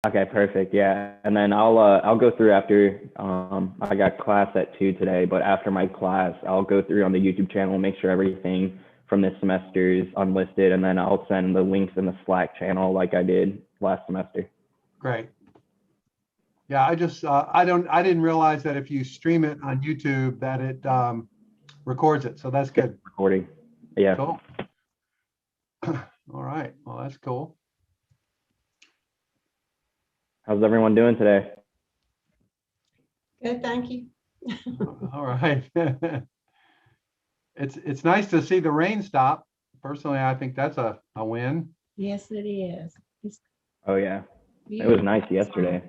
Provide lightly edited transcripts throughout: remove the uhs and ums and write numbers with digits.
Okay, perfect. Yeah, and then I'll go through after I got class at 2 today, but after my class, I'll go through on the YouTube channel, make sure everything from this semester is unlisted, and then I'll send the links in the Slack channel like I did last semester. Great. Yeah, I just I didn't realize that if you stream it on YouTube that it records it. So that's good. Recording. Yeah. Cool. All right. Well, that's cool. How's everyone doing today? Good, thank you. All right. It's nice to see the rain stop. Personally, I think that's a win. Yes, it is. It's Oh yeah, it was beautiful. nice yesterday.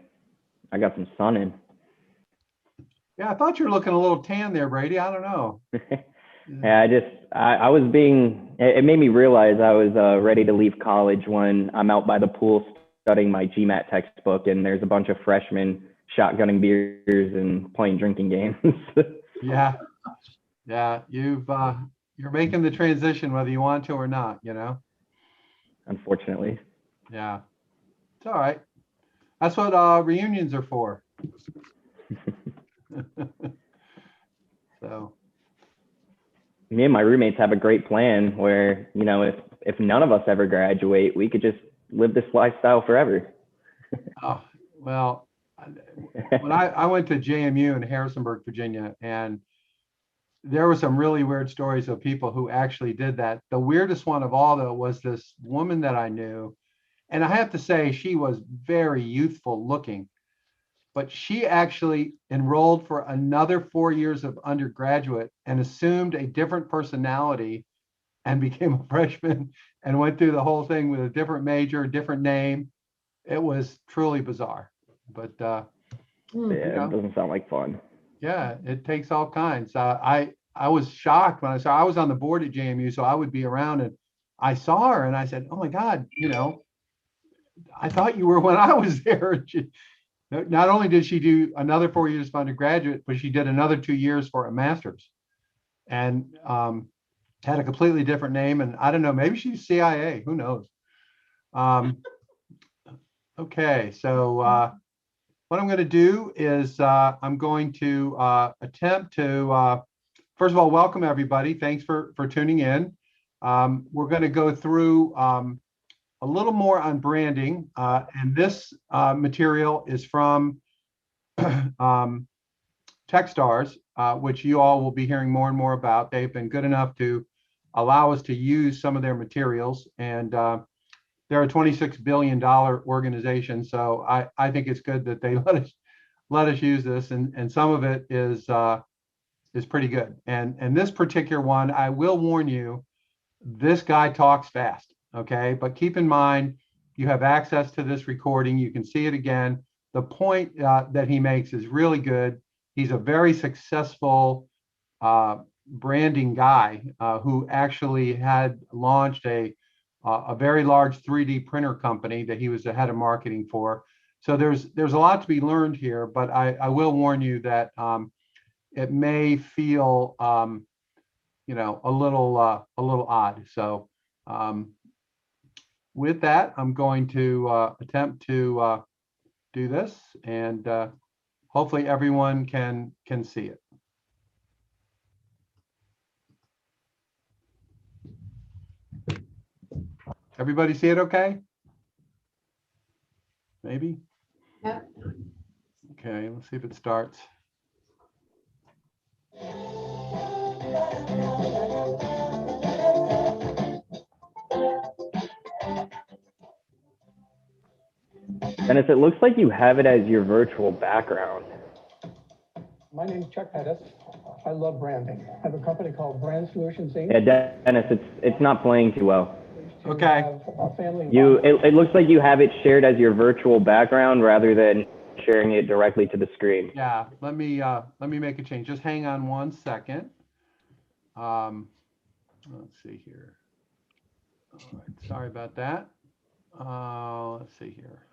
I got some sun in. Yeah, I thought you were looking a little tan there, Brady. I don't know. Yeah, I was it made me realize I was ready to leave college when I'm out by the pool studying my GMAT textbook and there's a bunch of freshmen shotgunning beers and playing drinking games. Yeah. Yeah, you're making the transition whether you want to or not, you know? Unfortunately. Yeah. It's all right. That's what reunions are for. So, Me and my roommates have a great plan where, you know, if none of us ever graduate, we could just live this lifestyle forever. oh, well, when I went to JMU in Harrisonburg, Virginia, and there were some really weird stories of people who actually did that. The weirdest one of all, though, was this woman that I knew. And I have to say, she was very youthful looking, but she actually enrolled for another 4 years of undergraduate and assumed a different personality and became a freshman and went through the whole thing with a different major, different name. It was truly bizarre, but Mm. Yeah, it doesn't sound like fun. yeah, it takes all kinds. I was shocked when I was on the board at JMU, so I would be around and I saw her and I said, "Oh my God, I thought you were when I was there." Not only did she do another 4 years of undergraduate, but she did another 2 years for a master's, and had a completely different name. And I don't know, maybe she's CIA. Who knows? Okay, so what I'm going to do is I'm going to attempt to first of all, welcome everybody. Thanks for tuning in. We're going to go through a little more on branding, and this material is from Techstars, which you all will be hearing more and more about. They've been good enough to allow us to use some of their materials, and they're a $26 billion organization. So I think it's good that they let us use this, and some of it is pretty good. And this particular one, I will warn you, this guy talks fast, okay? But keep in mind, you have access to this recording. You can see it again. The point that he makes is really good. He's a very successful branding guy who actually had launched a very large 3D printer company that he was the head of marketing for. So there's a lot to be learned here, but I will warn you that it may feel a little odd. So with that, I'm going to attempt to do this, and hopefully everyone can see it. Everybody see it okay? Maybe? Yep. Okay, let's see if it starts. Dennis, it looks like you have it as your virtual background. My name is Chuck Pettis. I love branding. I have a company called Brand Solutions Inc. Yeah, Dennis, it's not playing too well. Okay. It looks like you have it shared as your virtual background rather than sharing it directly to the screen. Yeah, let me make a change. Just hang on 1 second. Let's see here. All right, sorry about that. Let's see here.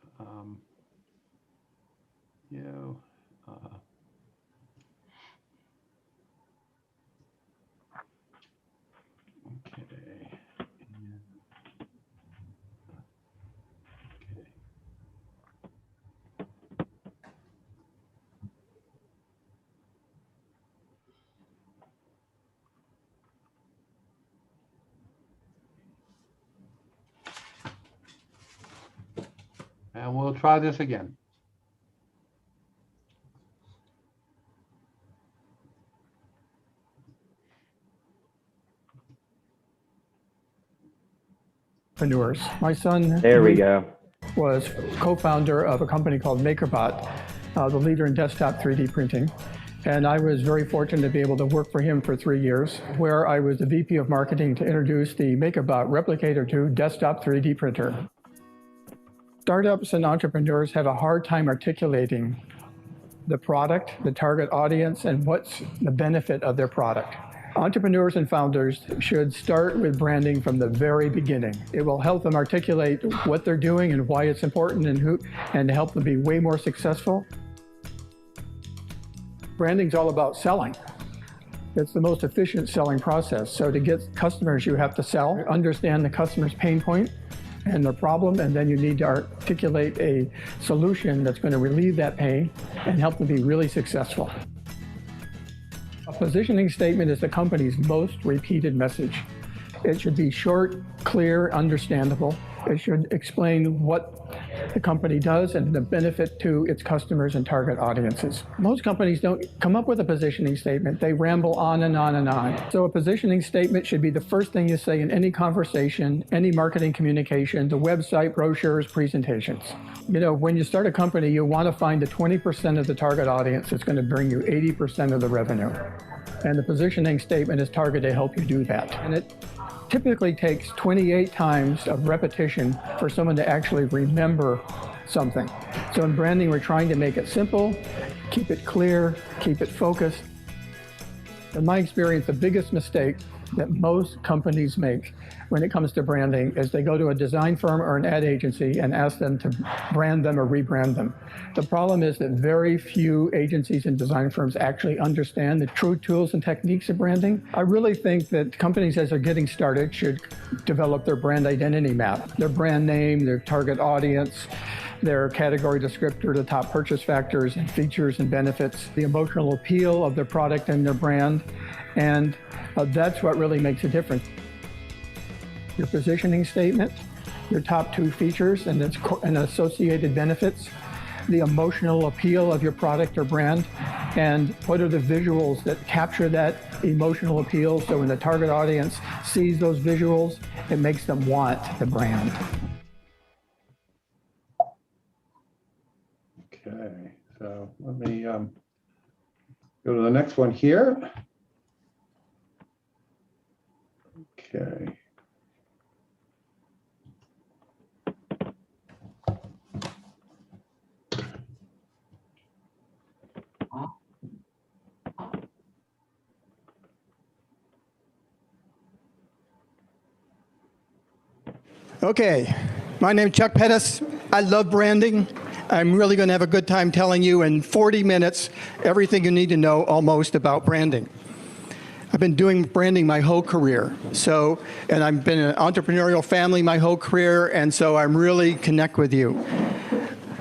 Okay. Okay. And we'll try this again. Entrepreneurs. My son There we go. was co-founder of a company called MakerBot, the leader in desktop 3D printing. And I was very fortunate to be able to work for him for 3 years, where I was the VP of marketing to introduce the MakerBot Replicator 2 desktop 3D printer. Startups and entrepreneurs have a hard time articulating the product, the target audience, and what's the benefit of their product. Entrepreneurs and founders should start with branding from the very beginning. It will help them articulate what they're doing and why it's important and help them be way more successful. Branding's all about selling. It's the most efficient selling process. So to get customers, you have to sell, understand the customer's pain point and their problem, and then you need to articulate a solution that's going to relieve that pain and help them be really successful. A positioning statement is the company's most repeated message. It should be short, clear, understandable. It should explain what the company does and the benefit to its customers and target audiences. Most companies don't come up with a positioning statement. They ramble on and on and on. So a positioning statement should be the first thing you say in any conversation, any marketing communication, the website, brochures, presentations. You know, when you start a company, you want to find the 20% of the target audience that's going to bring you 80% of the revenue. And the positioning statement is targeted to help you do that. And it typically takes 28 times of repetition for someone to actually remember something. So in branding, we're trying to make it simple, keep it clear, keep it focused. In my experience, the biggest mistake that most companies make when it comes to branding is they go to a design firm or an ad agency and ask them to brand them or rebrand them. The problem is that very few agencies and design firms actually understand the true tools and techniques of branding. I really think that companies, as they're getting started, should develop their brand identity map, their brand name, their target audience, their category descriptor, the top purchase factors and features and benefits, the emotional appeal of their product and their brand, and that's what really makes a difference. Your positioning statement, your top 2 features and associated benefits, the emotional appeal of your product or brand, and what are the visuals that capture that emotional appeal, so when the target audience sees those visuals, it makes them want the brand. Okay, so let me go to the next one here. Okay. Okay, my name's Chuck Pettis. I love branding. I'm really going to have a good time telling you in 40 minutes everything you need to know almost about branding. I've been doing branding my whole career. And I've been in an entrepreneurial family my whole career, and so I'm really connect with you.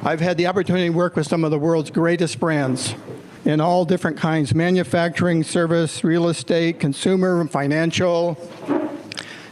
I've had the opportunity to work with some of the world's greatest brands in all different kinds: manufacturing, service, real estate, consumer, financial,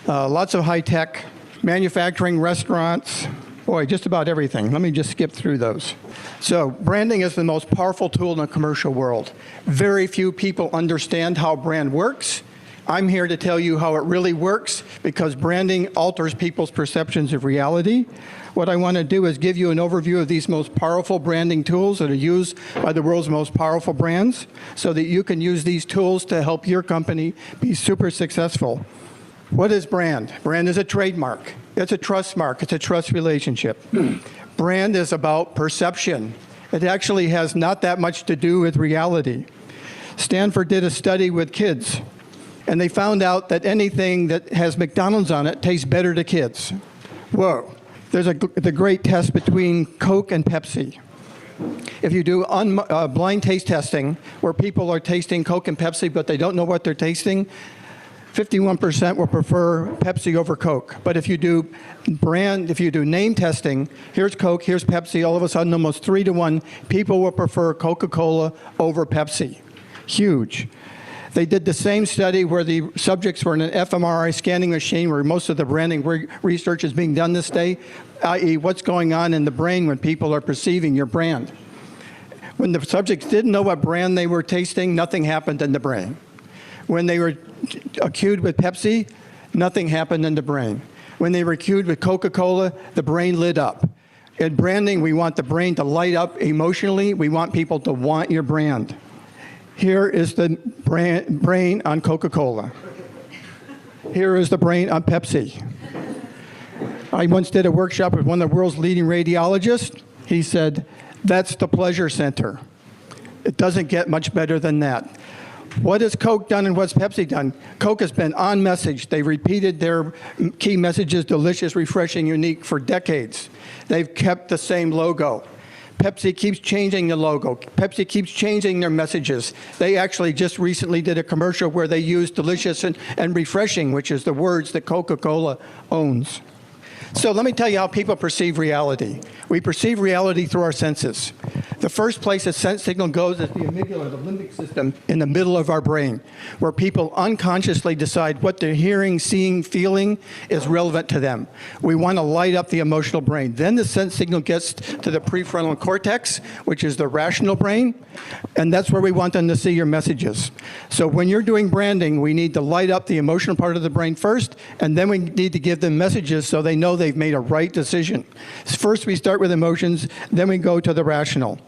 lots of high tech, manufacturing, restaurants, boy, just about everything. Let me just skip through those. So branding is the most powerful tool in the commercial world. Very few people understand how brand works. I'm here to tell you how it really works, because branding alters people's perceptions of reality. What I want to do is give you an overview of these most powerful branding tools that are used by the world's most powerful brands, so that you can use these tools to help your company be super successful. What is brand? Brand is a trademark. It's a trust mark. It's a trust relationship. Brand is about perception. It actually has not that much to do with reality. Stanford did a study with kids, and they found out that anything that has McDonald's on it tastes better to kids. Whoa. There's the great test between Coke and Pepsi. If you do blind taste testing, where people are tasting Coke and Pepsi, but they don't know what they're tasting, 51% will prefer Pepsi over Coke. But if you do name testing, here's Coke, here's Pepsi, all of a sudden almost 3 to 1, people will prefer Coca-Cola over Pepsi. Huge. They did the same study where the subjects were in an fMRI scanning machine where most of the branding research is being done this day, i.e. what's going on in the brain when people are perceiving your brand. When the subjects didn't know what brand they were tasting, nothing happened in the brain. When they were cued with Pepsi, nothing happened in the brain. When they were cued with Coca-Cola, the brain lit up. In branding, we want the brain to light up emotionally. We want people to want your brand. Here is the brain on Coca-Cola. Here is the brain on Pepsi. I once did a workshop with one of the world's leading radiologists. He said, that's the pleasure center. It doesn't get much better than that. What has Coke done and what's Pepsi done? Coke has been on message. They repeated their key messages, delicious, refreshing, unique, for decades. They've kept the same logo. Pepsi keeps changing the logo. Pepsi keeps changing their messages. They actually just recently did a commercial where they used delicious and refreshing, which is the words that Coca-Cola owns. So let me tell you how people perceive reality. We perceive reality through our senses. The first place a sense signal goes is the amygdala, the limbic system in the middle of our brain, where people unconsciously decide what they're hearing, seeing, feeling is relevant to them. We want to light up the emotional brain. Then the sense signal gets to the prefrontal cortex, which is the rational brain, and that's where we want them to see your messages. So when you're doing branding, we need to light up the emotional part of the brain first, and then we need to give them messages so they know they've made a right decision. First, we start with emotions, then we go to the rational.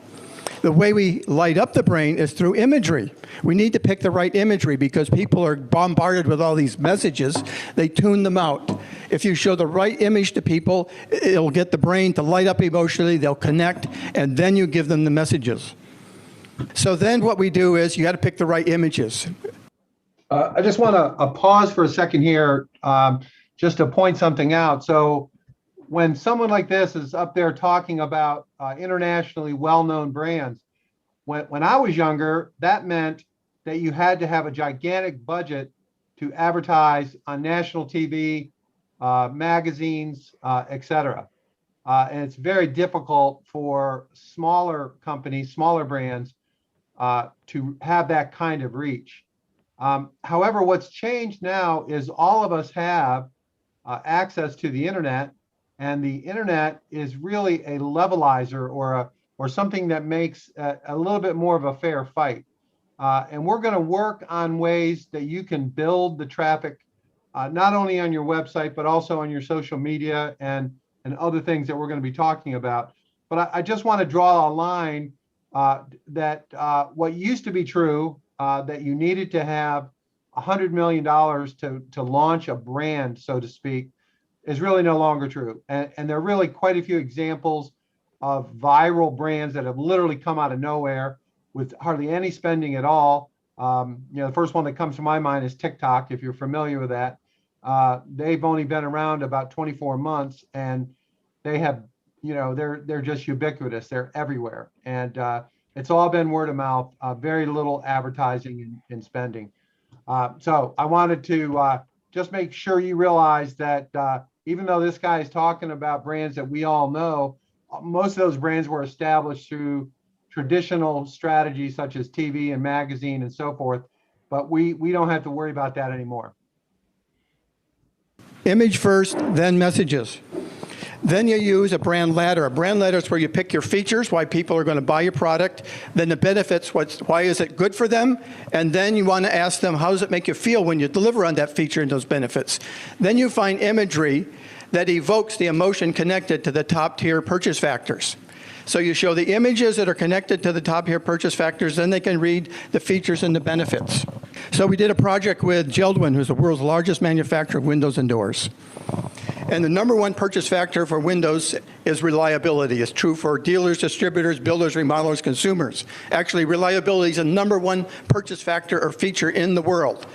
The way we light up the brain is through imagery. We need to pick the right imagery because people are bombarded with all these messages. They tune them out. If you show the right image to people, it'll get the brain to light up emotionally, they'll connect, and then you give them the messages. So then what we do is you got to pick the right images. I just want to pause for a second here just to point something out. So when someone like this is up there talking about internationally well-known brands, when I was younger, that meant that you had to have a gigantic budget to advertise on national TV, magazines, etc. And it's very difficult for smaller companies, smaller brands, to have that kind of reach. However, what's changed now is all of us have access to the internet, and the internet is really a levelizer or something that makes a little bit more of a fair fight. And we're going to work on ways that you can build the traffic, not only on your website, but also on your social media and other things that we're going to be talking about. But I just want to draw a line that what used to be true, that you needed to have $100 million to launch a brand, so to speak, is really no longer true. And there are really quite a few examples of viral brands that have literally come out of nowhere with hardly any spending at all. The first one that comes to my mind is TikTok, if you're familiar with that. They've only been around about 24 months, and they have, they're just ubiquitous. They're everywhere. And it's all been word of mouth, very little advertising and spending. So I wanted to just make sure you realize that even though this guy is talking about brands that we all know, most of those brands were established through traditional strategies such as TV and magazine and so forth, but we don't have to worry about that anymore. Image first, then messages. Then you use a brand ladder. A brand ladder is where you pick your features, why people are going to buy your product, then the benefits, why is it good for them, and then you want to ask them, how does it make you feel when you deliver on that feature and those benefits? Then you find imagery that evokes the emotion connected to the top tier purchase factors. So you show the images that are connected to the top tier purchase factors, then they can read the features and the benefits. So we did a project with Geldwin, who's the world's largest manufacturer of windows and doors. And the number one purchase factor for windows is reliability. It's true for dealers, distributors, builders, remodelers, consumers. Actually, reliability is the number one purchase factor or feature in the world.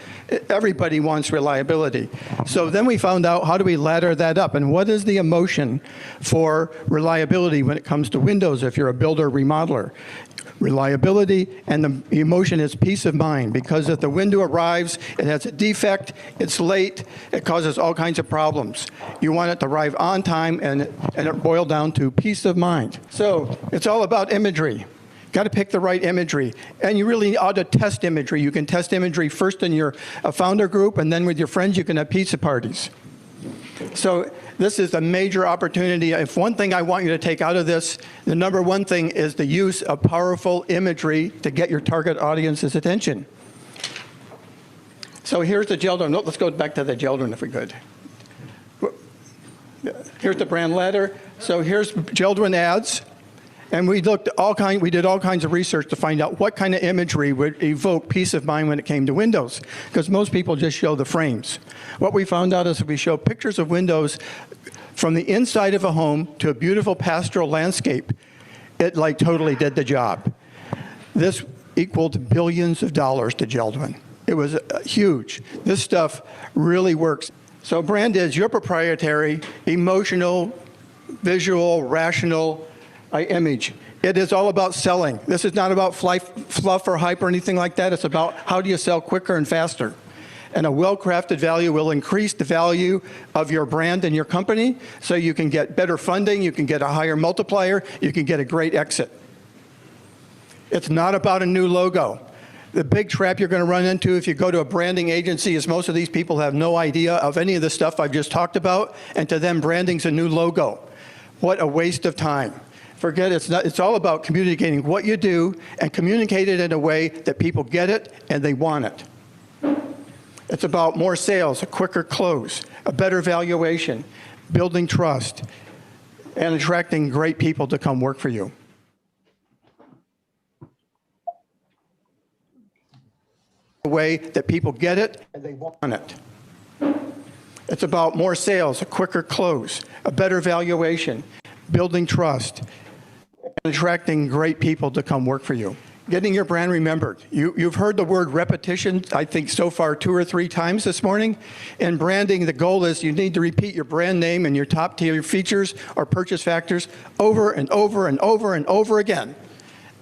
Everybody wants reliability. So then we found out, how do we ladder that up? And what is the emotion for reliability when it comes to windows if you're a builder or remodeler? Reliability, and the emotion is peace of mind, because if the window arrives, it has a defect, it's late, it causes all kinds of problems. You want it to arrive on time, and it boils down to peace of mind. So it's all about imagery. Got to pick the right imagery. And you really ought to test imagery. You can test imagery first in your founder group, and then with your friends you can have pizza parties. So this is a major opportunity. If one thing I want you to take out of this, the number one thing is the use of powerful imagery to get your target audience's attention. So here's the Geldron. No, let's go back to the Geldron if we could. Here's the brand ladder. So here's Geldron ads. And we did all kinds of research to find out what kind of imagery would evoke peace of mind when it came to windows, because most people just show the frames. What we found out is if we show pictures of windows from the inside of a home to a beautiful pastoral landscape, it like totally did the job. This equaled billions of dollars to Geldron. It was huge. This stuff really works. So brand is your proprietary, emotional, visual, rational image. It is all about selling. This is not about fluff or hype or anything like that. It's about how do you sell quicker and faster. And a well-crafted value will increase the value of your brand and your company, so you can get better funding, you can get a higher multiplier, you can get a great exit. It's not about a new logo. The big trap you're going to run into if you go to a branding agency is most of these people have no idea of any of the stuff I've just talked about, and to them branding's a new logo. What a waste of time. Forget it. It's all about communicating what you do and communicate it in a way that people get it and they want it. It's about more sales, a quicker close, a better valuation, building trust, and attracting great people to come work for you. A way that people get it and they want it. It's about more sales, a quicker close, a better valuation, building trust, and attracting great people to come work for you. Getting your brand remembered. You've heard the word repetition, I think so far 2 or 3 times this morning. In branding, the goal is you need to repeat your brand name and your top tier features or purchase factors over and over and over and over again.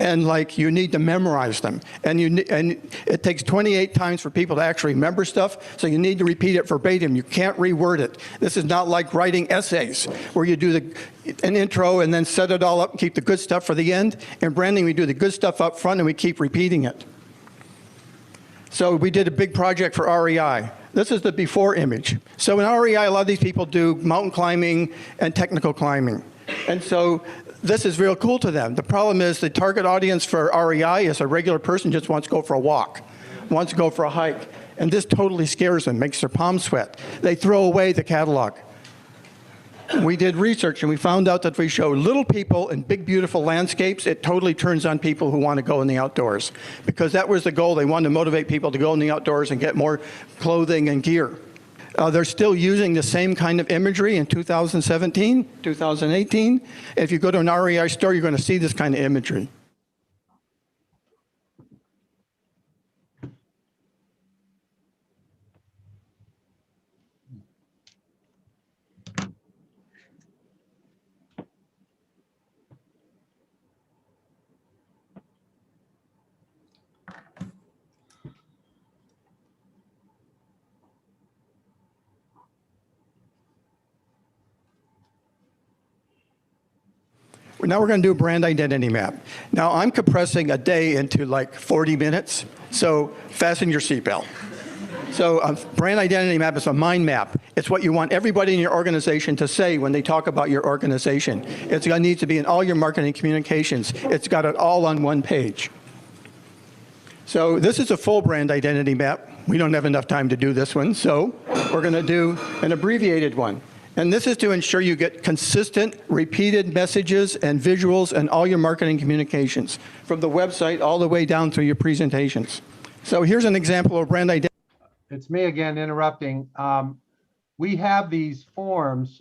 And like you need to memorize them. And it takes 28 times for people to actually remember stuff, so you need to repeat it verbatim. You can't reword it. This is not like writing essays where you do an intro and then set it all up and keep the good stuff for the end. In branding, we do the good stuff up front and we keep repeating it. So we did a big project for REI. This is the before image. So in REI, a lot of these people do mountain climbing and technical climbing. And so this is real cool to them. The problem is the target audience for REI is a regular person just wants to go for a walk, wants to go for a hike. And this totally scares them, makes their palms sweat. They throw away the catalog. We did research and we found out that if we show little people in big, beautiful landscapes, it totally turns on people who want to go in the outdoors. Because that was the goal. They wanted to motivate people to go in the outdoors and get more clothing and gear. They're still using the same kind of imagery in 2017, 2018. If you go to an REI store, you're going to see this kind of imagery. Now we're going to do a brand identity map. Now I'm compressing a day into like 40 minutes, so fasten your seatbelt. So a brand identity map is a mind map. It's what you want everybody in your organization to say when they talk about your organization. It's going to need to be in all your marketing communications. It's got it all on one page. So this is a full brand identity map. We don't have enough time to do this one, so we're going to do an abbreviated one. And this is to ensure you get consistent, repeated messages and visuals in all your marketing communications, from the website all the way down through your presentations. So here's an example of brand identity. It's me again interrupting. We have these forms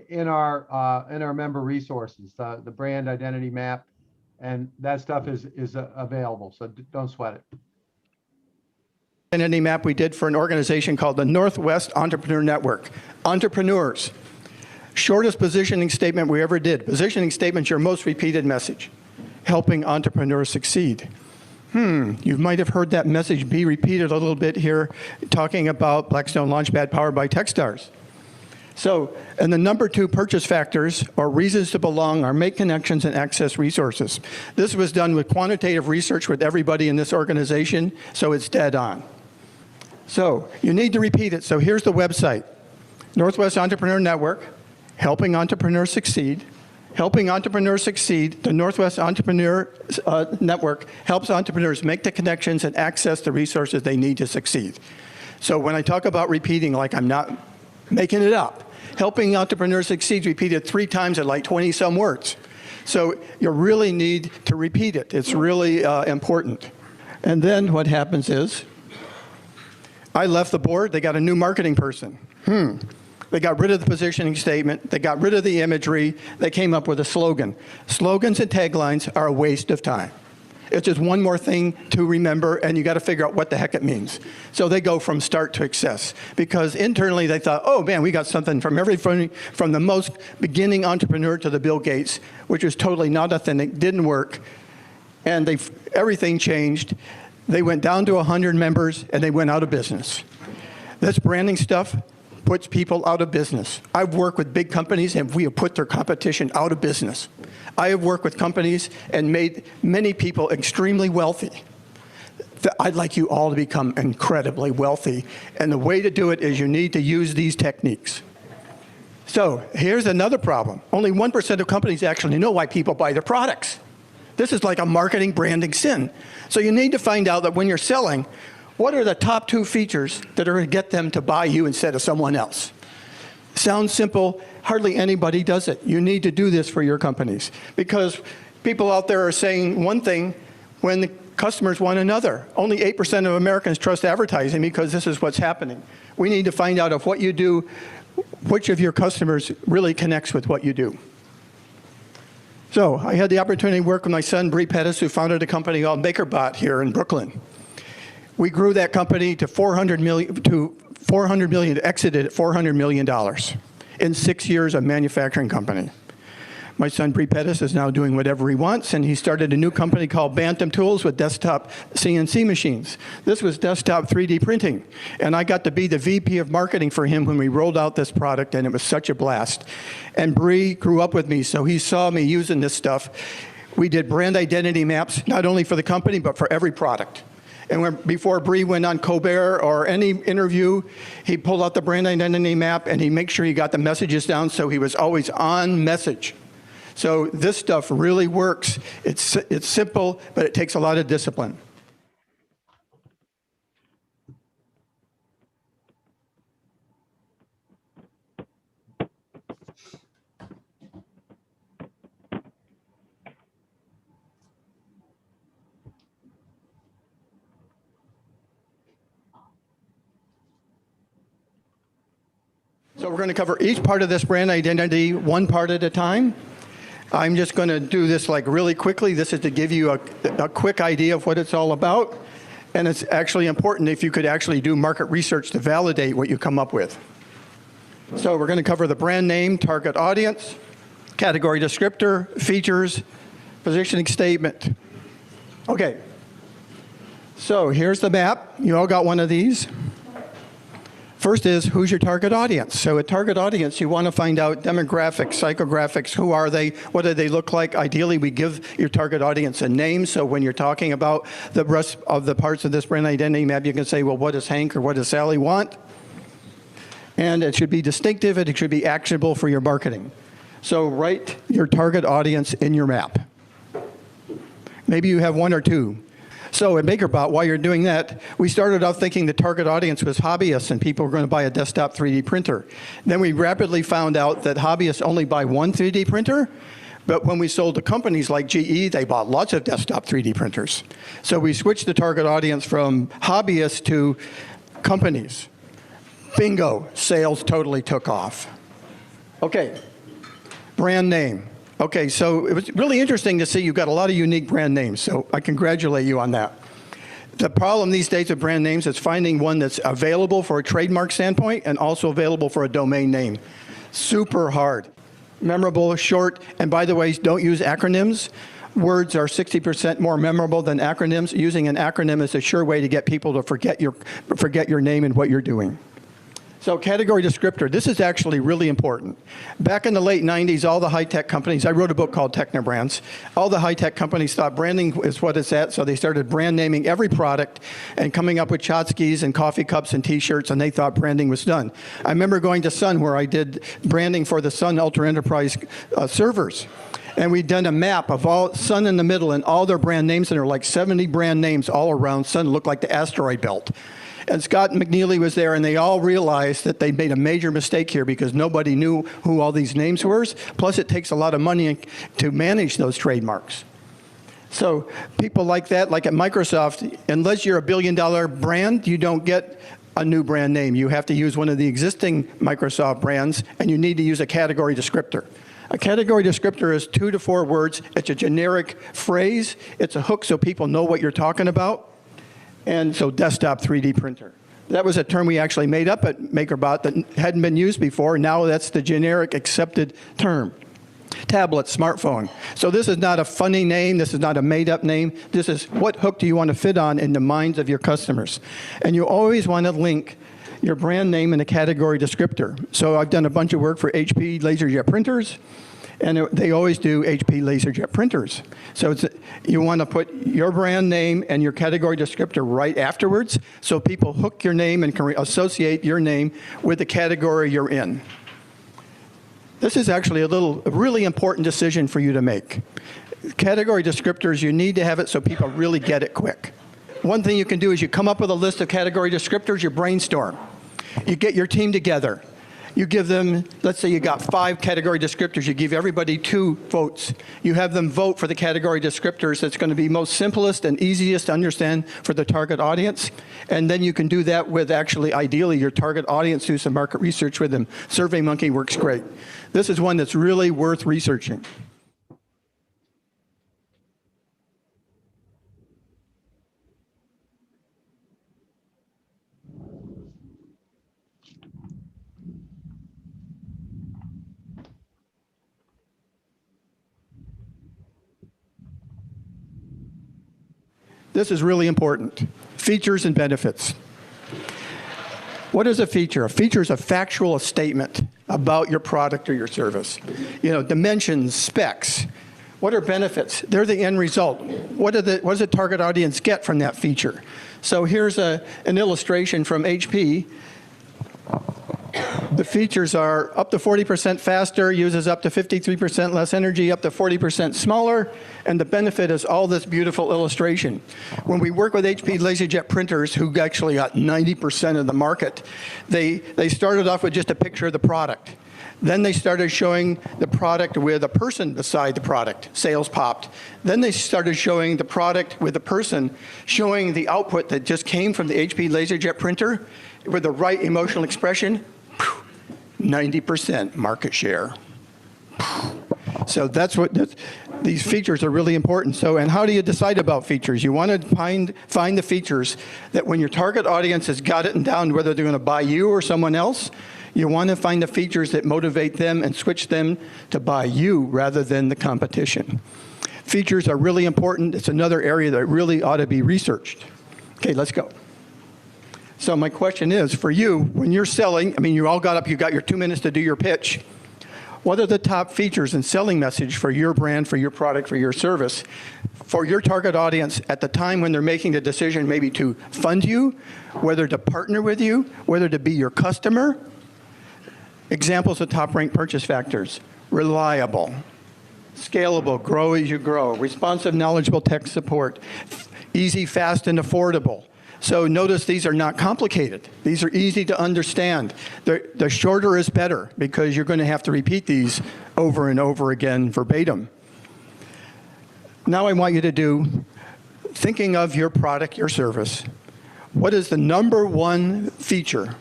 in our member resources, the brand identity map, and that stuff is available. So don't sweat it. Identity map we did for an organization called the Northwest Entrepreneur Network. Entrepreneurs. Shortest positioning statement we ever did. Positioning statement's your most repeated message. Helping entrepreneurs succeed. You might have heard that message be repeated a little bit here, talking about Blackstone Launchpad powered by Techstars. So, and the number 2 purchase factors or reasons to belong are make connections and access resources. This was done with quantitative research with everybody in this organization, so it's dead on. So you need to repeat it. So here's the website, Northwest Entrepreneur Network, helping entrepreneurs succeed. Helping entrepreneurs succeed, the Northwest Entrepreneur Network helps entrepreneurs make the connections and access the resources they need to succeed. So when I talk about repeating, like I'm not making it up, helping entrepreneurs succeed repeated 3 times at like 20 some words. So you really need to repeat it. It's really important. And then what happens is, I left the board, they got a new marketing person. They got rid of the positioning statement. They got rid of the imagery. They came up with a slogan. Slogans and taglines are a waste of time. It's just one more thing to remember, and you got to figure out what the heck it means. So they go from start to excess. Because internally they thought, oh man, we got something from everybody, from the most beginning entrepreneur to the Bill Gates, which was totally not authentic, didn't work. And everything changed. They went down to 100 members, and they went out of business. This branding stuff puts people out of business. I've worked with big companies and we have put their competition out of business. I have worked with companies and made many people extremely wealthy. I'd like you all to become incredibly wealthy. And the way to do it is you need to use these techniques. So here's another problem. Only 1% of companies actually know why people buy their products. This is like a marketing branding sin. So you need to find out that when you're selling, what are the top 2 features that are going to get them to buy you instead of someone else? Sounds simple. Hardly anybody does it. You need to do this for your companies because people out there are saying one thing when the customers want another. Only 8% of Americans trust advertising because this is what's happening. We need to find out if what you do, which of your customers really connects with what you do. So I had the opportunity to work with my son, Bree Pettis, who founded a company called MakerBot here in Brooklyn. We grew that company to $400 million, exited at $400 million in 6 years, a manufacturing company. My son, Bree Pettis, is now doing whatever he wants, and he started a new company called Bantam Tools with desktop CNC machines. This was desktop 3D printing, and I got to be the VP of marketing for him when we rolled out this product, and it was such a blast. And Bree grew up with me, so he saw me using this stuff. We did brand identity maps, not only for the company, but for every product. And before Bree went on Colbert or any interview, he pulled out the brand identity map and he'd make sure he got the messages down so he was always on message. So this stuff really works. It's simple, but it takes a lot of discipline. So we're going to cover each part of this brand identity one part at a time. I'm just going to do this like really quickly. This is to give you a quick idea of what it's all about. And it's actually important if you could actually do market research to validate what you come up with. So we're going to cover the brand name, target audience, category descriptor, features, positioning statement. Okay. So here's the map. You all got one of these. First is, who's your target audience? So a target audience, you want to find out demographics, psychographics, who are they, what do they look like? Ideally, we give your target audience a name, so when you're talking about the rest of the parts of this brand identity map, you can say, well, what does Hank or what does Sally want? And it should be distinctive and it should be actionable for your marketing. So write your target audience in your map. Maybe you have one or two. So at MakerBot, while you're doing that, we started out thinking the target audience was hobbyists and people were going to buy a desktop 3D printer. Then we rapidly found out that hobbyists only buy one 3D printer, but when we sold to companies like GE, they bought lots of desktop 3D printers. So we switched the target audience from hobbyists to companies. Bingo, sales totally took off. Okay, brand name. Okay, so it was really interesting to see you've got a lot of unique brand names, so I congratulate you on that. The problem these days with brand names is finding one that's available for a trademark standpoint and also available for a domain name. Super hard. Memorable, short, and by the way, don't use acronyms. Words are 60% more memorable than acronyms. Using an acronym is a sure way to get people to forget your name and what you're doing. So category descriptor, this is actually really important. Back in the late 90s, all the high-tech companies, I wrote a book called Technobrands, all the high-tech companies thought branding is what it's at, so they started brand naming every product and coming up with tchotchkes and coffee cups and t-shirts, and they thought branding was done. I remember going to Sun where I did branding for the Sun Ultra Enterprise servers. And we'd done a map of all Sun in the middle and all their brand names, and there were like 70 brand names all around Sun. It looked like the asteroid belt. And Scott McNeely was there, and they all realized that they made a major mistake here because nobody knew who all these names were. Plus, it takes a lot of money to manage those trademarks. So people like that, like at Microsoft, unless you're a billion-dollar brand, you don't get a new brand name. You have to use one of the existing Microsoft brands, and you need to use a category descriptor. A category descriptor is 2 to 4 words. It's a generic phrase. It's a hook so people know what you're talking about. And so desktop 3D printer. That was a term we actually made up at MakerBot that hadn't been used before. Now that's the generic accepted term. Tablet, smartphone. So this is not a funny name. This is not a made-up name. This is what hook do you want to fit on in the minds of your customers. And you always want to link your brand name and a category descriptor. So I've done a bunch of work for HP LaserJet printers, and they always do HP LaserJet printers. So you want to put your brand name and your category descriptor right afterwards, so people hook your name and can associate your name with the category you're in. This is actually a really important decision for you to make. Category descriptors, you need to have it so people really get it quick. One thing you can do is you come up with a list of category descriptors, you brainstorm. You get your team together. You give them, let's say you got 5 category descriptors, you give everybody 2 votes. You have them vote for the category descriptors that's going to be most simplest and easiest to understand for the target audience. And then you can do that with actually, ideally, your target audience, do some market research with them. SurveyMonkey works great. This is one that's really worth researching. This is really important. Features and benefits. What is a feature? A feature is a factual statement about your product or your service. You know, dimensions, specs. What are benefits? They're the end result. What does the target audience get from that feature? So here's an illustration from HP. The features are up to 40% faster, uses up to 53% less energy, up to 40% smaller, and the benefit is all this beautiful illustration. When we work with HP LaserJet printers, who actually got 90% of the market, they started off with just a picture of the product. Then they started showing the product with a person beside the product. Sales popped. Then they started showing the product with a person, showing the output that just came from the HP LaserJet printer with the right emotional expression. 90% market share. So that's what these features are really important. So, and how do you decide about features? You want to find the features that when your target audience has got it down, whether they're going to buy you or someone else, you want to find the features that motivate them and switch them to buy you rather than the competition. Features are really important. It's another area that really ought to be researched. Okay, let's go. So my question is, for you, when you're selling, I mean, you all got up, you got your 2 minutes to do your pitch. What are the top features and selling message for your brand, for your product, for your service, for your target audience at the time when they're making the decision maybe to fund you, whether to partner with you, whether to be your customer? Examples of top-ranked purchase factors: reliable, scalable, grow as you grow, responsive, knowledgeable tech support, easy, fast, and affordable. So notice these are not complicated. These are easy to understand. The shorter is better because you're going to have to repeat these over and over again verbatim. Now I want you to do, thinking of your product, your service, what is the #1 feature,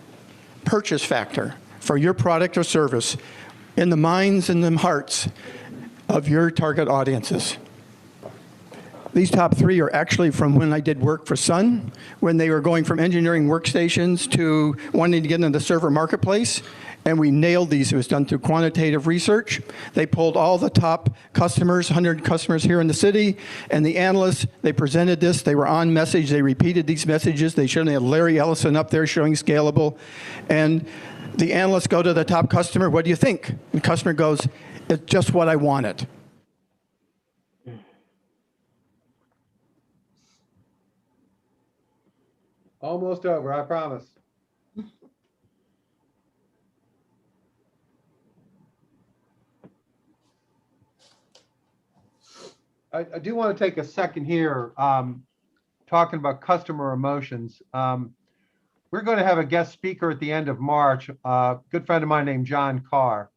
purchase factor for your product or service in the minds and the hearts of your target audiences? These top 3 are actually from when I did work for Sun, when they were going from engineering workstations to wanting to get into the server marketplace. And we nailed these. It was done through quantitative research. They pulled all the top customers, 100 customers here in the city, and the analysts, they presented this. They were on message. They repeated these messages. They had Larry Ellison up there showing scalable. And the analysts go to the top customer, what do you think? And the customer goes, it's just what I wanted. Almost over, I promise. I do want to take a second here talking about customer emotions. We're going to have a guest speaker at the end of March, a good friend of mine named John Carr.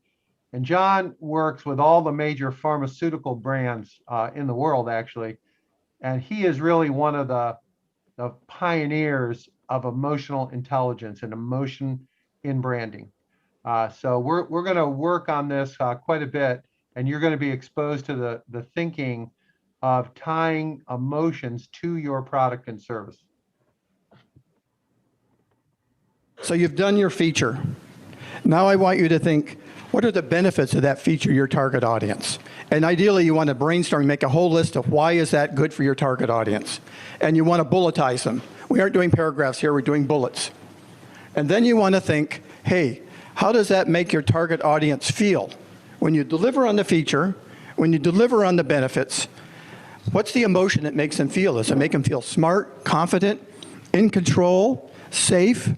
And John works with all the major pharmaceutical brands in the world, actually. And he is really one of the pioneers of emotional intelligence and emotion in branding. So we're going to work on this quite a bit, and you're going to be exposed to the thinking of tying emotions to your product and service. So you've done your feature. Now I want you to think, what are the benefits of that feature, your target audience? And ideally, you want to brainstorm, make a whole list of why is that good for your target audience. And you want to bulletize them. We aren't doing paragraphs here, we're doing bullets. And then you want to think, hey, how does that make your target audience feel? When you deliver on the feature, when you deliver on the benefits, what's the emotion that makes them feel? Does it make them feel smart, confident, in control, safe,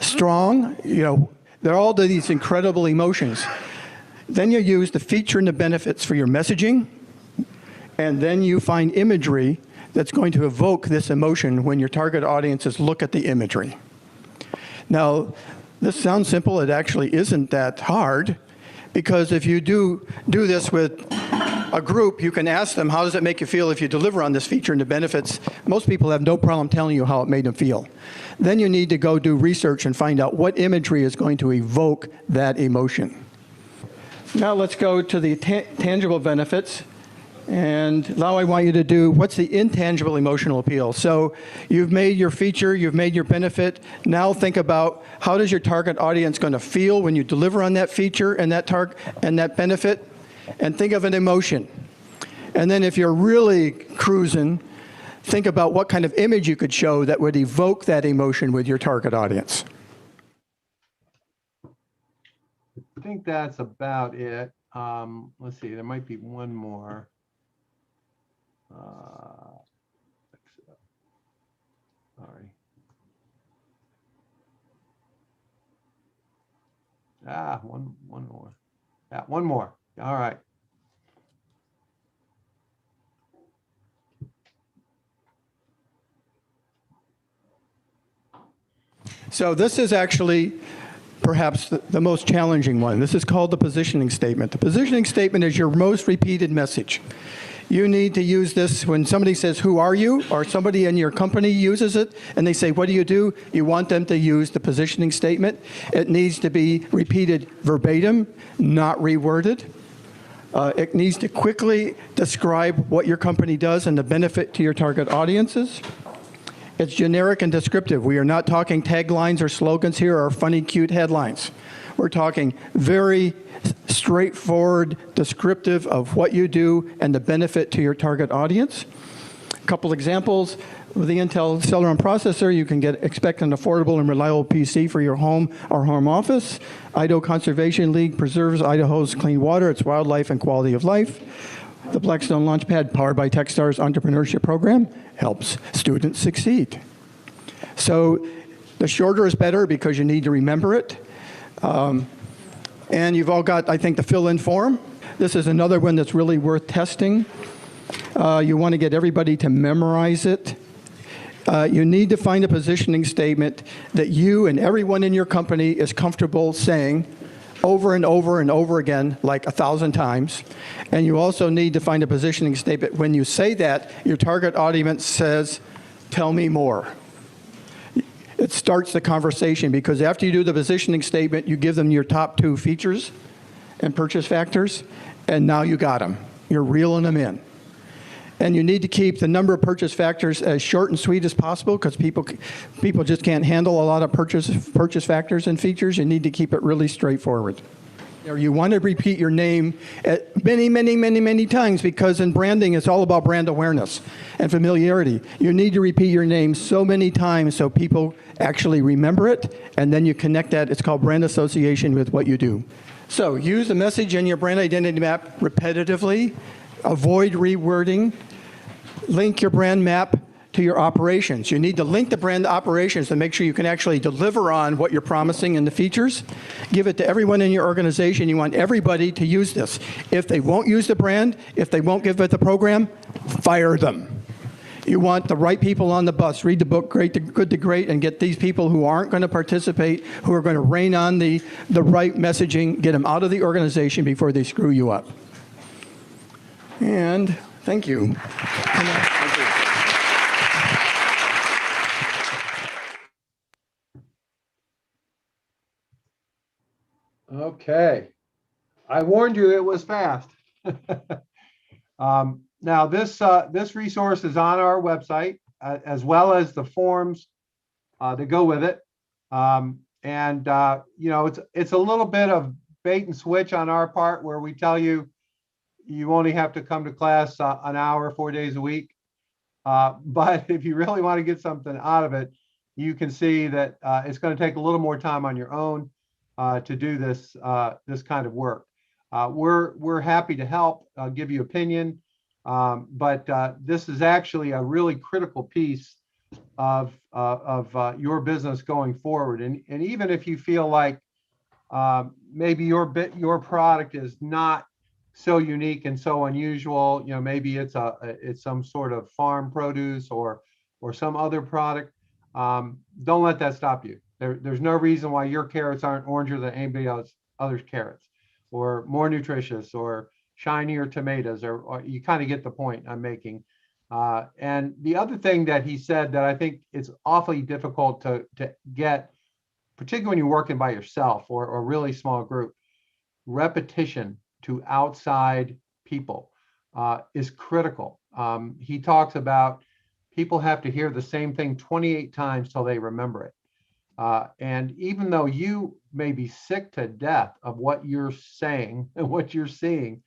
strong? You know, they're all these incredible emotions. Then you use the feature and the benefits for your messaging, and then you find imagery that's going to evoke this emotion when your target audiences look at the imagery. Now, this sounds simple. It actually isn't that hard, because if you do this with a group, you can ask them, how does it make you feel if you deliver on this feature and the benefits? Most people have no problem telling you how it made them feel. Then you need to go do research and find out what imagery is going to evoke that emotion. Now let's go to the tangible benefits. And now I want you to do, what's the intangible emotional appeal? So you've made your feature, you've made your benefit. Now think about, how does your target audience going to feel when you deliver on that feature and that benefit? And think of an emotion. And then if you're really cruising, think about what kind of image you could show that would evoke that emotion with your target audience. I think that's about it. Let's see, there might be one more. Sorry. One more. Yeah, one more. All right. So this is actually perhaps the most challenging one. This is called the positioning statement. The positioning statement is your most repeated message. You need to use this when somebody says, who are you? Or somebody in your company uses it and they say, what do? You want them to use the positioning statement. It needs to be repeated verbatim, not reworded. It needs to quickly describe what your company does and the benefit to your target audiences. It's generic and descriptive. We are not talking taglines or slogans here or funny, cute headlines. We're talking very straightforward, descriptive of what you do and the benefit to your target audience. A couple examples. With the Intel Celeron processor, you can expect an affordable and reliable PC for your home or home office. Idaho Conservation League preserves Idaho's clean water, its wildlife, and quality of life. The Blackstone Launchpad, powered by Techstars entrepreneurship program, helps students succeed. So the shorter is better because you need to remember it. And you've all got, I think, the fill-in form. This is another one that's really worth testing. You want to get everybody to memorize it. You need to find a positioning statement that you and everyone in your company is comfortable saying over and over and over again, like 1,000 times. And you also need to find a positioning statement. When you say that, your target audience says, tell me more. It starts the conversation, because after you do the positioning statement, you give them your top 2 features and purchase factors, and now you got them. You're reeling them in. And you need to keep the number of purchase factors as short and sweet as possible because people just can't handle a lot of purchase factors and features. You need to keep it really straightforward. You want to repeat your name many times because in branding, it's all about brand awareness and familiarity. You need to repeat your name so many times so people actually remember it, and then you connect that. It's called brand association with what you do. So use the message in your brand identity map repetitively. Avoid rewording. Link your brand map to your operations. You need to link the brand to operations to make sure you can actually deliver on what you're promising in the features. Give it to everyone in your organization. You want everybody to use this. If they won't use the brand, if they won't give it the program, fire them. You want the right people on the bus. Read the book, Good to Great, and get these people who aren't going to participate, who are going to rein on the right messaging, get them out of the organization before they screw you up. And thank you. Okay. I warned you it was fast. Now this resource is on our website as well as the forms that go with it. You know, it's a little bit of bait and switch on our part where we tell you you only have to come to class an hour, 4 days a week. But if you really want to get something out of it, you can see that it's going to take a little more time on your own to do this kind of work. We're happy to help, give you opinion, but this is actually a really critical piece of your business going forward. And even if you feel like maybe your product is not so unique and so unusual, you know, maybe it's some sort of farm produce or some other product, don't let that stop you. There's no reason why your carrots aren't oranger than anybody other's carrots, or more nutritious, or shinier tomatoes, or you kind of get the point I'm making. And the other thing that he said that I think it's awfully difficult to get, particularly when you're working by yourself or a really small group, repetition to outside people is critical. He talks about people have to hear the same thing 28 times till they remember it. And even though you may be sick to death of what you're saying and what you're seeing,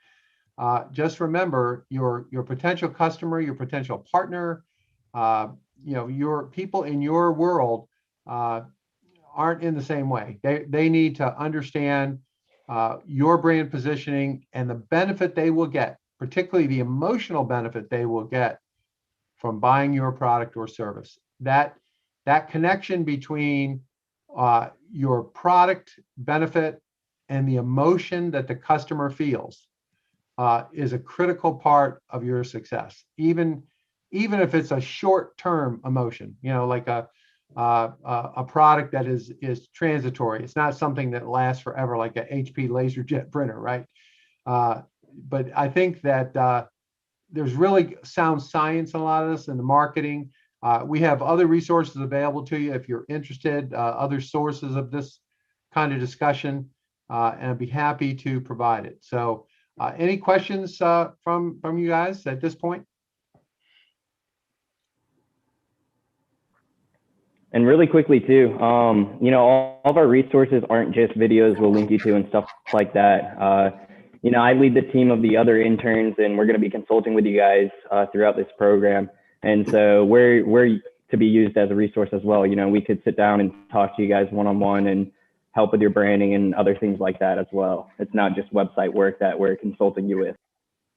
just remember your potential customer, your potential partner, you know, your people in your world aren't in the same way. They need to understand your brand positioning and the benefit they will get, particularly the emotional benefit they will get from buying your product or service. That connection between your product benefit and the emotion that the customer feels is a critical part of your success. Even if it's a short-term emotion, you know, like a product that is transitory. It's not something that lasts forever, like a HP LaserJet printer, right? But I think that there's really sound science in a lot of this in the marketing. We have other resources available to you if you're interested, other sources of this kind of discussion, and I'd be happy to provide it. So any questions from you guys at this point? And really quickly too, you know, all of our resources aren't just videos we'll link you to and stuff like that. You know, I lead the team of the other interns, and we're going to be consulting with you guys throughout this program. And so we're to be used as a resource as well. You know, we could sit down and talk to you guys one-on-one and help with your branding and other things like that as well. It's not just website work that we're consulting you with.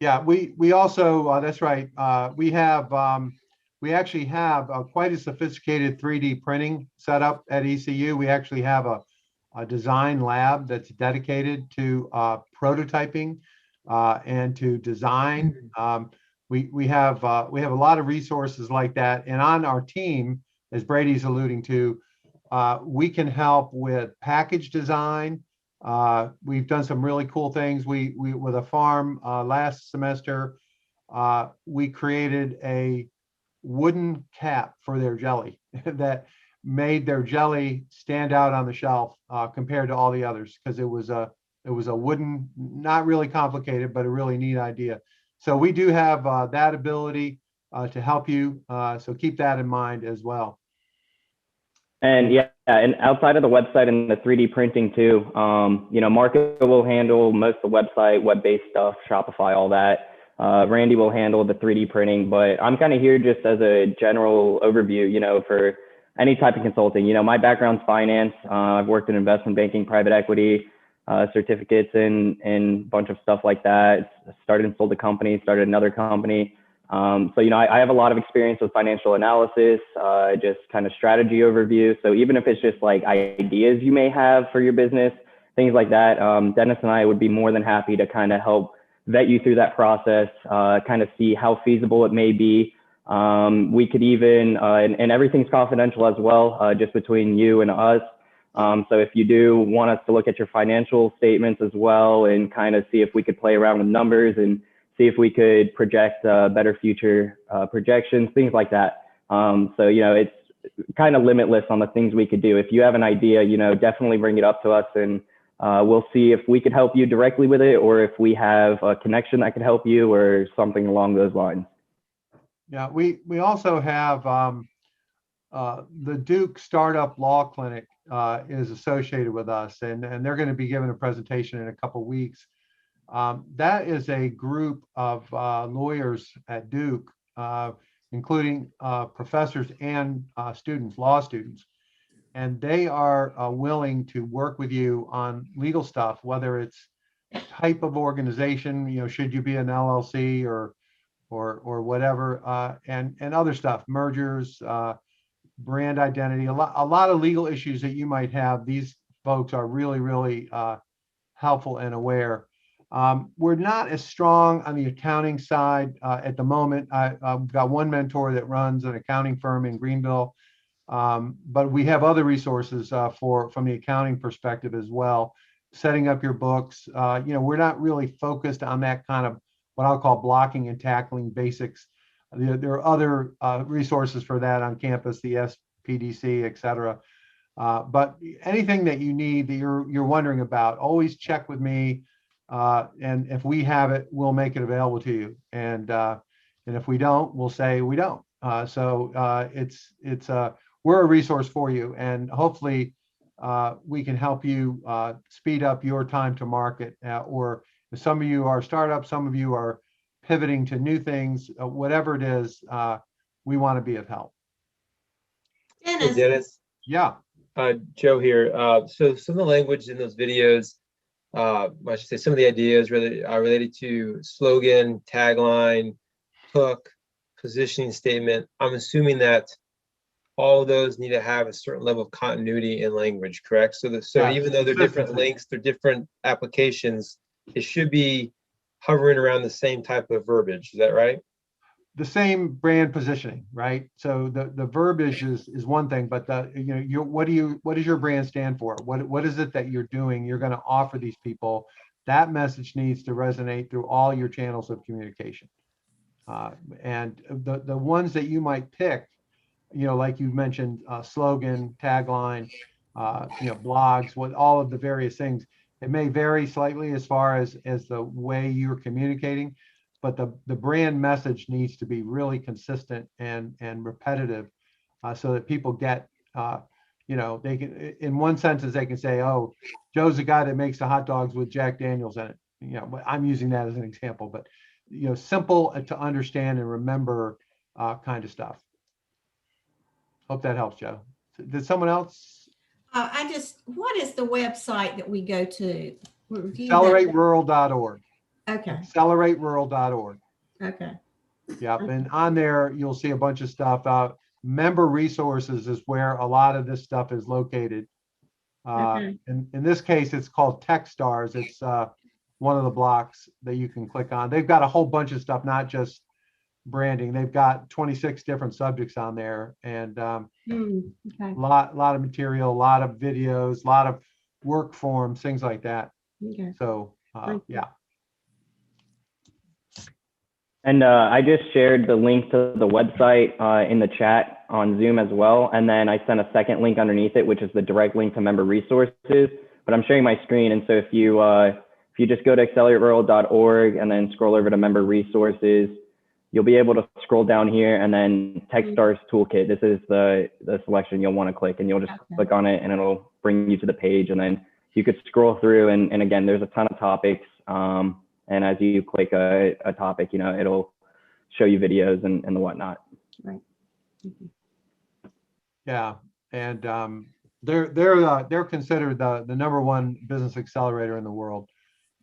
Yeah, we also, that's right. We actually have quite a sophisticated 3D printing setup at ECU. We actually have a design lab that's dedicated to prototyping and to design. We have a lot of resources like that, and on our team, as Brady's alluding to, we can help with package design. We've done some really cool things. We with a farm last semester, we created a wooden cap for their jelly that made their jelly stand out on the shelf compared to all the others, because it was a wooden, not really complicated, but a really neat idea. So we do have that ability to help you. So keep that in mind as well. And yeah, and outside of the website and the 3D printing too, you know, Marco will handle most of the website, web-based stuff, Shopify, all that. Randy will handle the 3D printing, but I'm kind of here just as a general overview, you know, for any type of consulting. You know, my background's finance. I've worked in investment banking, private equity, certificates, and a bunch of stuff like that. Started and sold a company, started another company. So, you know, I have a lot of experience with financial analysis, just kind of strategy overview. So even if it's just like ideas you may have for your business, things like that, Dennis and I would be more than happy to kind of help vet you through that process, kind of see how feasible it may be. We could even, and everything's confidential as well, just between you and us. So if you do want us to look at your financial statements as well and kind of see if we could play around with numbers and see if we could project better future projections, things like that. So, you know, it's kind of limitless on the things we could do. If you have an idea, you know, definitely bring it up to us, and we'll see if we could help you directly with it, or if we have a connection that could help you or something along those lines. Yeah, we also have the Duke Startup Law Clinic is associated with us, and they're going to be giving a presentation in a couple weeks. That is a group of lawyers at Duke, including professors and students, law students, and they are willing to work with you on legal stuff, whether it's type of organization, you know, should you be an LLC or whatever, and other stuff, mergers, brand identity, a lot of legal issues that you might have. These folks are really helpful and aware. We're not as strong on the accounting side at the moment. I've got one mentor that runs an accounting firm in Greenville, but we have other resources from the accounting perspective as well. Setting up your books. You know, we're not really focused on that kind of what I'll call blocking and tackling basics. There are other resources for that on campus, the SPDC, et cetera. But anything that you need that you're wondering about, always check with me. And if we have it, we'll make it available to you. And if we don't, we'll say we don't. So we're a resource for you, and hopefully we can help you speed up your time to market. Or if some of you are startups, some of you are pivoting to new things, whatever it is, we want to be of help. Hey, Dennis. Yeah. Joe here. So some of the language in those videos, I should say some of the ideas really are related to slogan, tagline, hook, positioning statement. I'm assuming that all of those need to have a certain level of continuity in language, correct? So even though they're different links, they're different applications, it should be hovering around the same type of verbiage. Is that right? The same brand positioning, right? So the verbiage is one thing, but what does your brand stand for? What is it that you're doing? You're going to offer these people. That message needs to resonate through all your channels of communication. And the ones that you might pick, you know, like you mentioned, slogan, tagline, blogs, all of the various things. It may vary slightly as far as the way you're communicating, but the brand message needs to be really consistent and repetitive, so that people get, they can, in one sentence, they can say, oh, Joe's the guy that makes the hot dogs with Jack Daniels in it. You know, I'm using that as an example, but, you know, simple to understand and remember kind of stuff. Hope that helps, Joe. Did someone else? What is the website that we go to? AccelerateRural.org. Okay. AccelerateRural.org. Okay. Yep. And on there, you'll see a bunch of stuff. Member resources is where a lot of this stuff is located. Okay. In this case, it's called Techstars. It's one of the blocks that you can click on. They've got a whole bunch of stuff, not just branding. They've got 26 different subjects on there, and Okay. a lot of material, a lot of videos, a lot of work forms, things like that. Okay. So yeah. And I just shared the link to the website in the chat on Zoom as well. And then I sent a second link underneath it, which is the direct link to member resources. But I'm sharing my screen. And so if you if you just go to acceleraterural.org and then scroll over to member resources, you'll be able to scroll down here and then Techstars Toolkit. This is the selection you'll want to click, and you'll just click on it and it'll bring you to the page. And then you could scroll through and again, there's a ton of topics. And as you click a topic, you know, it'll show you videos and whatnot. Right. Yeah, and they're considered the #1 business accelerator in the world,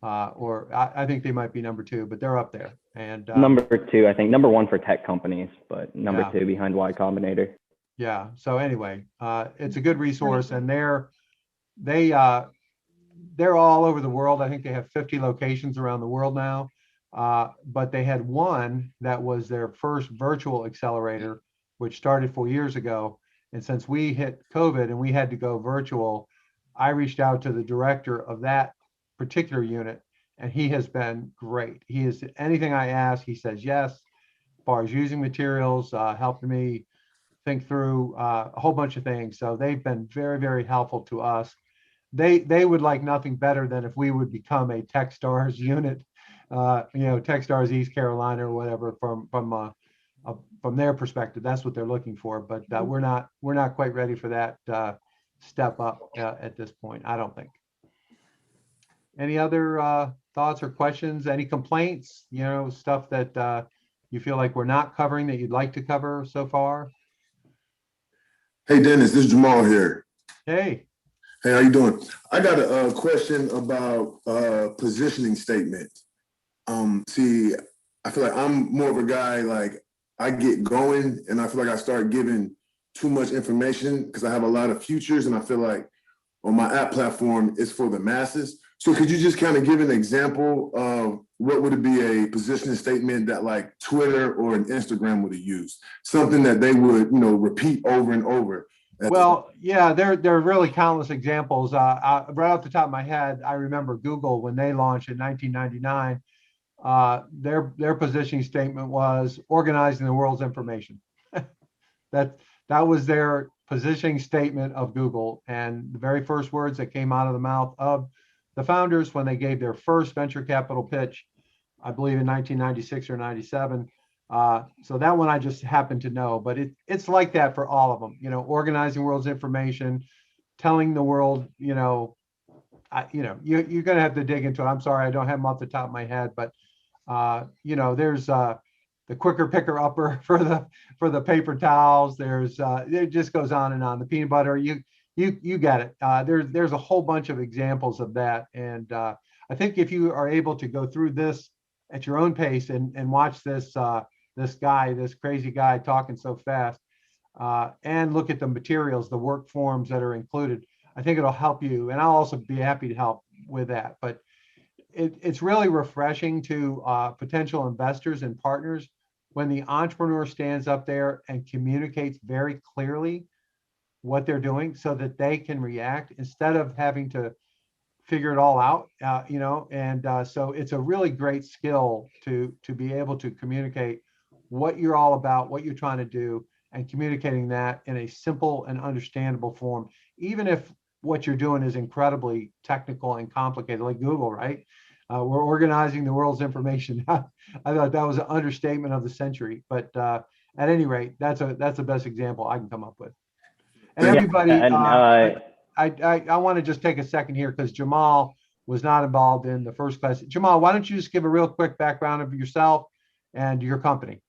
or I think they might be #2, but they're up there. And #2, I think #1 for tech companies, but Yeah. #2 behind Y Combinator. yeah. So anyway, it's a good resource, and they're all over the world. I think they have 50 locations around the world now, but they had one that was their first virtual accelerator, which started 4 years ago. And since we hit COVID and we had to go virtual, I reached out to the director of that particular unit, and he has been great. He is anything I ask, he says yes. As far as using materials, helping me think through a whole bunch of things. So they've been very, very helpful to us. They would like nothing better than if we would become a Techstars unit, you know, Techstars East Carolina or whatever from their perspective. That's what they're looking for, but we're not quite ready for that step up at this point, I don't think. Any other thoughts or questions? Any complaints? You know, stuff that you feel like we're not covering that you'd like to cover so far? Hey, Dennis, this is Jamal here. Hey. Hey, how you doing? I got a question about positioning statement. See, I feel like I'm more of a guy, like I get going and I feel like I start giving too much information because I have a lot of futures, and I feel like on my app platform, it's for the masses. So could you just kind of give an example of what would it be a positioning statement that like Twitter or an Instagram would have used? Something that they would, you know, repeat over and over. Well, yeah, there are really countless examples. Right off the top of my head, I remember Google when they launched in 1999. Their positioning statement was organizing the world's information. That was their positioning statement of Google, and the very first words that came out of the mouth of the founders when they gave their first venture capital pitch, I believe in 1996 or 97. So that one I just happen to know, but it's like that for all of them. You know, organizing world's information, telling the world. You know, you're going to have to dig into it. I'm sorry, I don't have them off the top of my head, but you know, there's the quicker picker upper for the paper towels. There's it just goes on and on. The peanut butter, you get it. There's a whole bunch of examples of that, and I think if you are able to go through this at your own pace and watch this this crazy guy talking so fast, and look at the materials, the work forms that are included, I think it'll help you. And I'll also be happy to help with that. But it's really refreshing to potential investors and partners when the entrepreneur stands up there and communicates very clearly what they're doing so that they can react instead of having to figure it all out, you know. And so it's a really great skill to be able to communicate what you're all about, what you're trying to do, and communicating that in a simple and understandable form, even if what you're doing is incredibly technical and complicated, like Google, right? We're organizing the world's information. I thought that was an understatement of the century, but at any rate, that's the best example I can come up with. And everybody, I want to just take a second here because Jamal was not involved in the first class. Jamal, why don't you just give a real quick background of yourself and your company?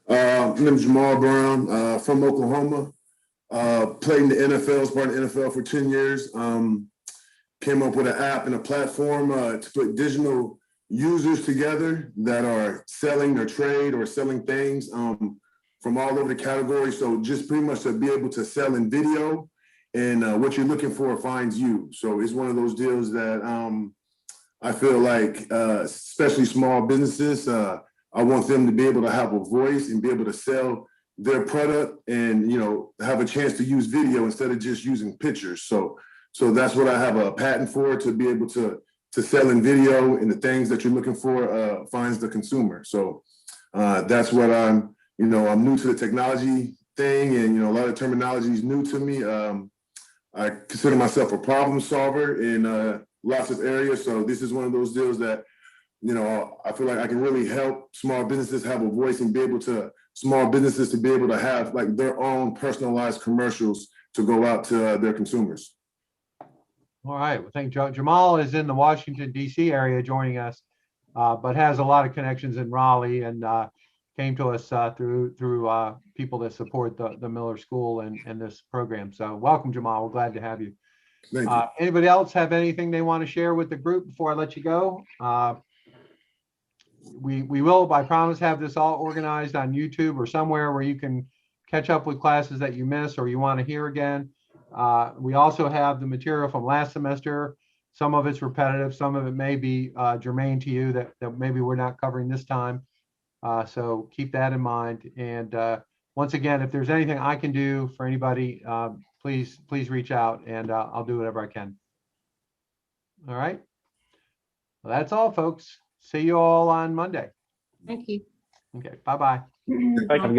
My name is Jamal Brown, from Oklahoma. Played in the NFL, was part of the NFL for 10 years. Came up with an app and a platform to put digital users together that are selling their trade or selling things from all over the category. So just pretty much to be able to sell in video, and what you're looking for finds you. So it's one of those deals that I feel like, especially small businesses, I want them to be able to have a voice and be able to sell their product and, you know, have a chance to use video instead of just using pictures. So that's what I have a patent for, to be able to sell in video, and the things that you're looking for finds the consumer. So that's what I'm new to the technology thing, and, you know, a lot of terminology is new to me. I consider myself a problem solver, and lots of areas. So this is one of those deals that, you know, I feel like I can really help small businesses have a voice and be able to, small businesses to be able to have like their own personalized commercials to go out to their consumers. All right, well, thank you. Jamal is in the Washington, D.C. area joining us, but has a lot of connections in Raleigh and came to us through people that support the Miller School and this program. So welcome, Jamal. We're glad to have you. Thank you. Anybody else have anything they want to share with the group before I let you go? We will, I promise, have this all organized on YouTube or somewhere where you can catch up with classes that you miss or you want to hear again. We also have the material from last semester. Some of it's repetitive, some of it may be germane to you that maybe we're not covering this time. So keep that in mind. And once again, if there's anything I can do for anybody, please reach out and I'll do whatever I can. All right. Well, that's all, folks. See you all on Monday. Thank you. Okay, bye-bye. Have a good